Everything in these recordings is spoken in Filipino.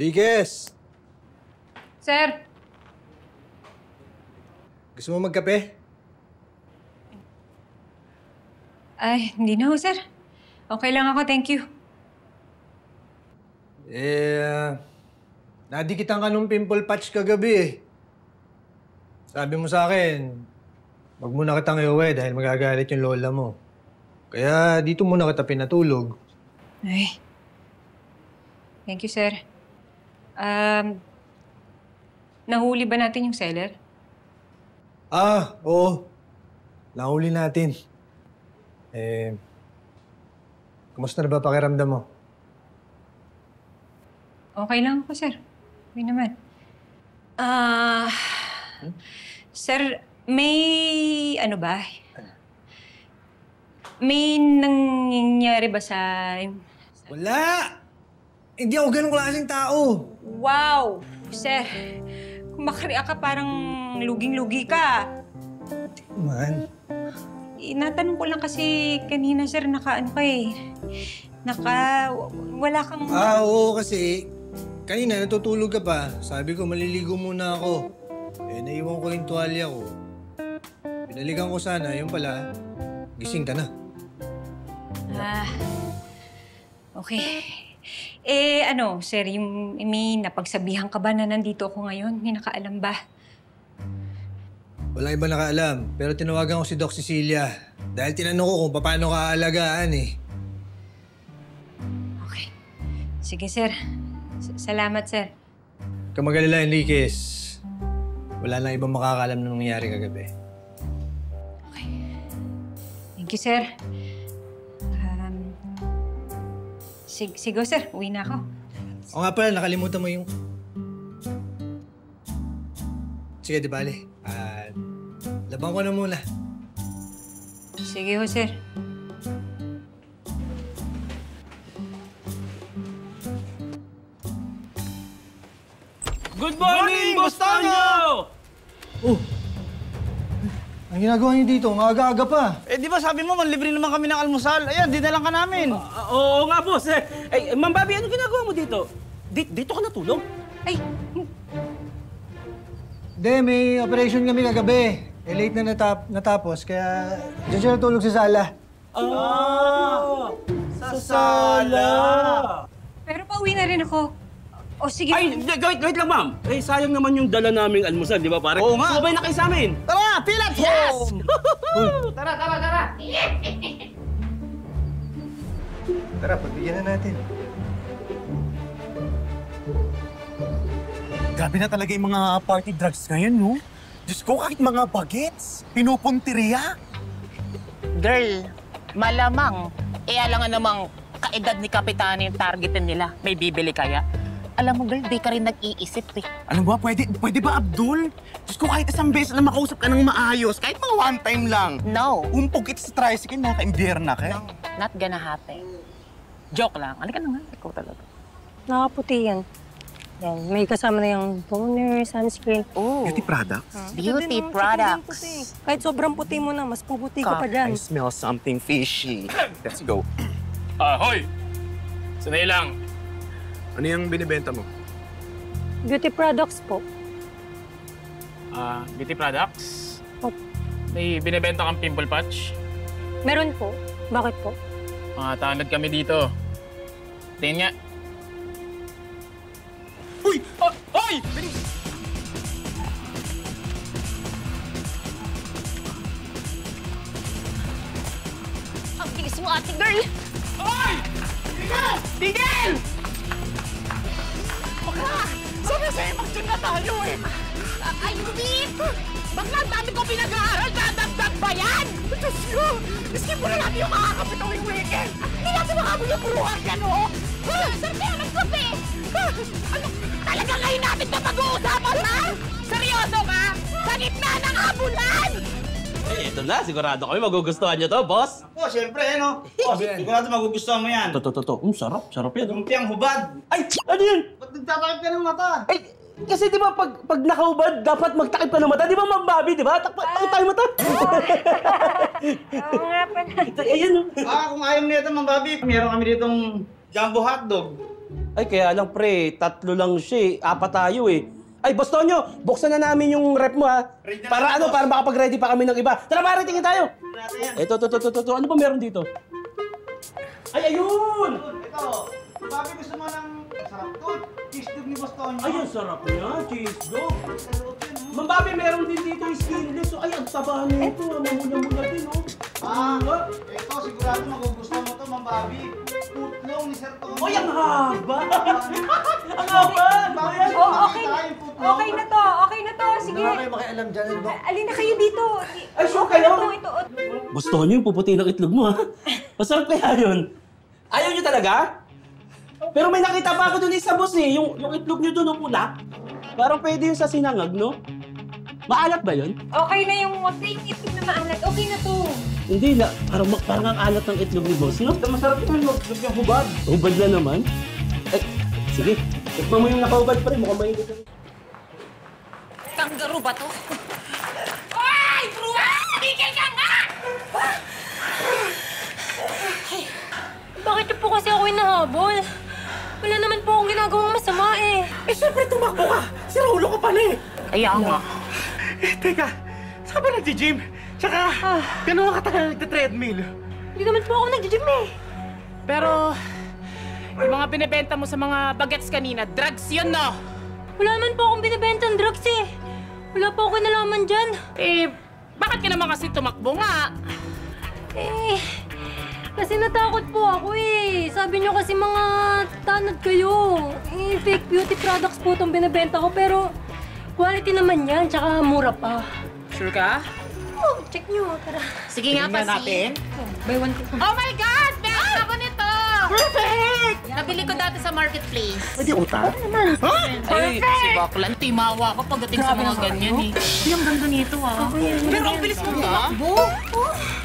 Enriquez! Sir! Gusto mo magkape? Ay, hindi na ho, sir. Okay lang ako, thank you. Nadikitan ka nung pimple patch kagabi eh. Sabi mo sa akin, wag muna kitang iuwi dahil magagalit yung lola mo. Kaya dito muna kita pinatulog. Ay. Thank you, sir. Nahuli ba natin yung seller? Oo. Nahuli natin. Kumusta na ba pakiramdam mo? Okay lang ako, sir. Okay naman. Sir, may ano ba? May nangyayari ba sa... Wala! Hindi ako ganun klaseng tao. Wow! Sir, kumakariya ka parang luging-lugi ka. Man. Natanong ko lang kasi kanina, sir, wala kang... Oo kasi kanina natutulog ka pa. Sabi ko maliligo muna ako. Naiwan ko yung tuwalya ko. Pinalikan ko sana, yun pala, gising ka na. Okay. Sir, may napagsabihan ka ba na nandito ako ngayon? May nakaalam ba? Walang iba nakaalam, pero tinawagan ko si Doc Cecilia. Dahil tinanong ko kung paano ka aalagaan eh. Okay. Sige, sir. Salamat, sir. Kamagalala, Enriquez. Wala na ibang makakaalam na nangyari kagabi. Okay. Thank you, sir. Sige, sir. Uwi na ako. O nga pala, nakalimutan mo yung... Sige, di bale. Labang ko na muna. Sige ho, sir. Good morning, Boss Tonyo! Oh! Ang ginagawa niyo dito, ang aga-aga pa. Di ba sabi mo, manlibre naman kami ng almusal? Ayan, dinalang ka namin. Oo nga, boss. Ma'am Bobby, ano ginagawa mo dito? Dito ka natulog? Ay! Hindi, may operation kami kagabi. Late na natapos, kaya diyan siya natulog sa sala. Sa sala! Pero pauwi na rin ako. O sige. Ay, wait lang, ma'am. Sayang naman yung dala naming almusal, di ba, pare? Oo nga. Sumabay na kayo sa amin. Tara, feel at home! Tara! Tara, pagbigyan na natin. Grabe na talaga yung mga party drugs ngayon, no? Diyos ko, kahit mga bagets, pinupunteriya. Girl, malamang. Alangan namang kaedad ni Kapitana yung targetin nila. May bibili kaya? Alam mo, girl, di ka rin nag-iisip eh. Alam mo ba, pwede ba, Abdul? Diyos ko, kahit isang beses na makausap ka ng maayos, kahit mga one time lang. No. Umpog kita sa tricycle, nakaka-imbier na ka. No, not gonna happen. Joke lang. Halika na nga, ikaw talaga. Nakaputi yan. Yan, may kasama na yung toner, sunscreen. Oh. Beauty products? Beauty products. Kahit sobrang puti mo na, mas puputi ka pa dyan. I smell something fishy. Let's go. Hoy! Sanay lang. Ano yung binibenta mo? Beauty products po. Beauty products? Opo. May binibenta kang pimple patch? Meron po. Bakit po? Mga tanod kami dito. Tingin nga. Uy! Hoy! Ang bilis mo, ate girl! Hoy! Tigil! Sabi sa'yo, mag-tune na tayo eh! Ay, hindi! Bakla, ang dami ko pinag-aaral! Dadagdag ba yan? Diyos ko! Skip mo na natin yung makakapit tuwing weekend! Hindi natin makabul yung buruhan yan, oh! Sir, kaya nagsabi! Ano? Talaga ngayon natin ito pag-uusapan, ha? Seryoso ka? Sa gitna ng habulan! Ito na, sigurado kami magugustuhan nyo to, boss. Siyempre, no? Sigurado magugustuhan mo yan. To. Sarap. Sarap yan. Lumpiang hubad. Ay! Ano yan? Ba't nagtatakip ka ng mata? Ay! Kasi di ba pag nakaubad, dapat magtakip ka ng mata. Di ba, Ma'am Bobby, di ba? Takip tayo mata. Oo nga pala. Ayan, no? Kung ayaw mo nito, Ma'am Bobby, meron kami ditong jumbo hotdog. Ay, kaya lang pre, 3 lang siya eh. 4 tayo eh. Ay, Boss Tonyo, buksan na namin yung rep mo ha. Para ano, para makapag-ready pa kami ng iba. Tara pare, tingin tayo. Ito. Ano ba meron dito? Ay, ayun! Ito, Bobby, gusto mo ng sarap to? Cheese dog ni Boss Tonyo. Ay, ang sarap niya, cheese dog. Ma'am Bobby, meron din dito yung skinless. Ay, ang taba nito. Mamula-mula din, oh. Ito, sigurado magugustuhan mo to, Ma'am Bobby. Putlong ni Sir Tonyo. Ay, ang haba! Ang haba! Oh, okay na to. Sige. Wala kayo makialam dyan, ano ba? Alin na kayo dito. Ay, sure Okay kayo? na to, ito. Boss Tonyo, yung puputi ng itlog mo, ha? Masarap kaya yun. Ayaw nyo talaga? Pero may nakita pa ako dun isa, boss, eh. Yung itlog nyo dun, pula. Parang pwede yun sa sinangag, no? Maalat ba yun? Okay na yung ito na maalat. Okay na to. Hindi na. Parang ang alat ng itlog ni boss, no? Masarap yun, yung hubad. Hubad na naman. Eh, sige. Tikman mo yung nakahubad pa rin. Mukhang mainit na. Kangaroo ba to? Ay! Bruwan! Tigil ka nga! Bakit niyo po kasi ako hinahabol? Wala naman po akong ginagawang masama eh. Eh, syempre tumakbo ka! Si Rolo ka pala eh! Kaya nga. Teka, saan ka ba nag-gym? Tsaka, gano'n katagal nagte-treadmill? Hindi naman po ako nag-gym eh. Pero, yung mga binibenta mo sa mga bagets kanina, drugs yun, no? Wala naman po akong binibentang drugs eh. Wala po ako nalaman dyan. Eh, bakit ka naman kasi tumakbo nga? Eh, kasi natakot po ako eh. Sabi niyo kasi mga tanod kayo. Eh, fake beauty products po itong binibenta ko pero quality naman yan, tsaka mura pa. Sure ka? Oh, check niyo, tara. Sige nga, Pasi. Buy one ko. Oh my God! Meron ako nito! Perfect! Nabili ko dati sa marketplace. Pwede utang? Ay, si Baklan, timawa ako pagdating sa mga ganyan eh. Ay, ang ganda nito ah. Pero ang bilis mo tumakbo.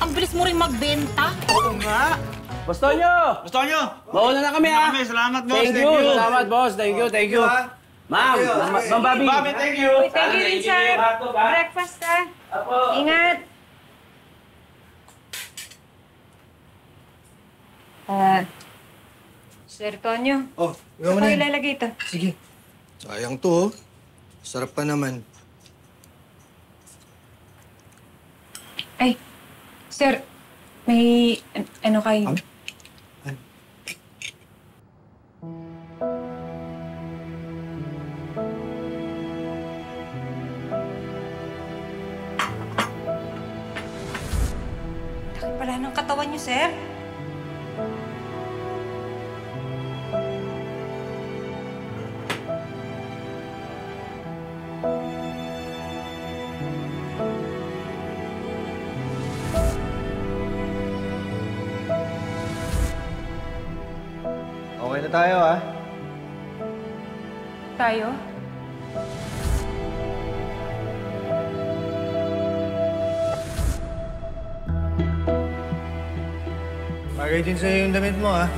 Ang bilis mo rin magbenta. Oo nga. Boss Tonyo! Boss Tonyo! Mauna na kami, ha? Salamat, boss. Thank you. Salamat, boss. Thank you. Ma'am, Ma'am Bobby. Bobby, thank you. Thank you rin, sir. Breakfast, ah. Apo. Ingat. Sir Tonyo. Oh, ikaw Saan na. ko ilalagay ito? Sige. Sayang to, oh. Sarap pa naman. Ay, sir, may ano kayo? Laki pala ng katawan niyo, sir. Okay na tayo, ah. Tayo? Bagay din sa'yo yung damit mo, ah.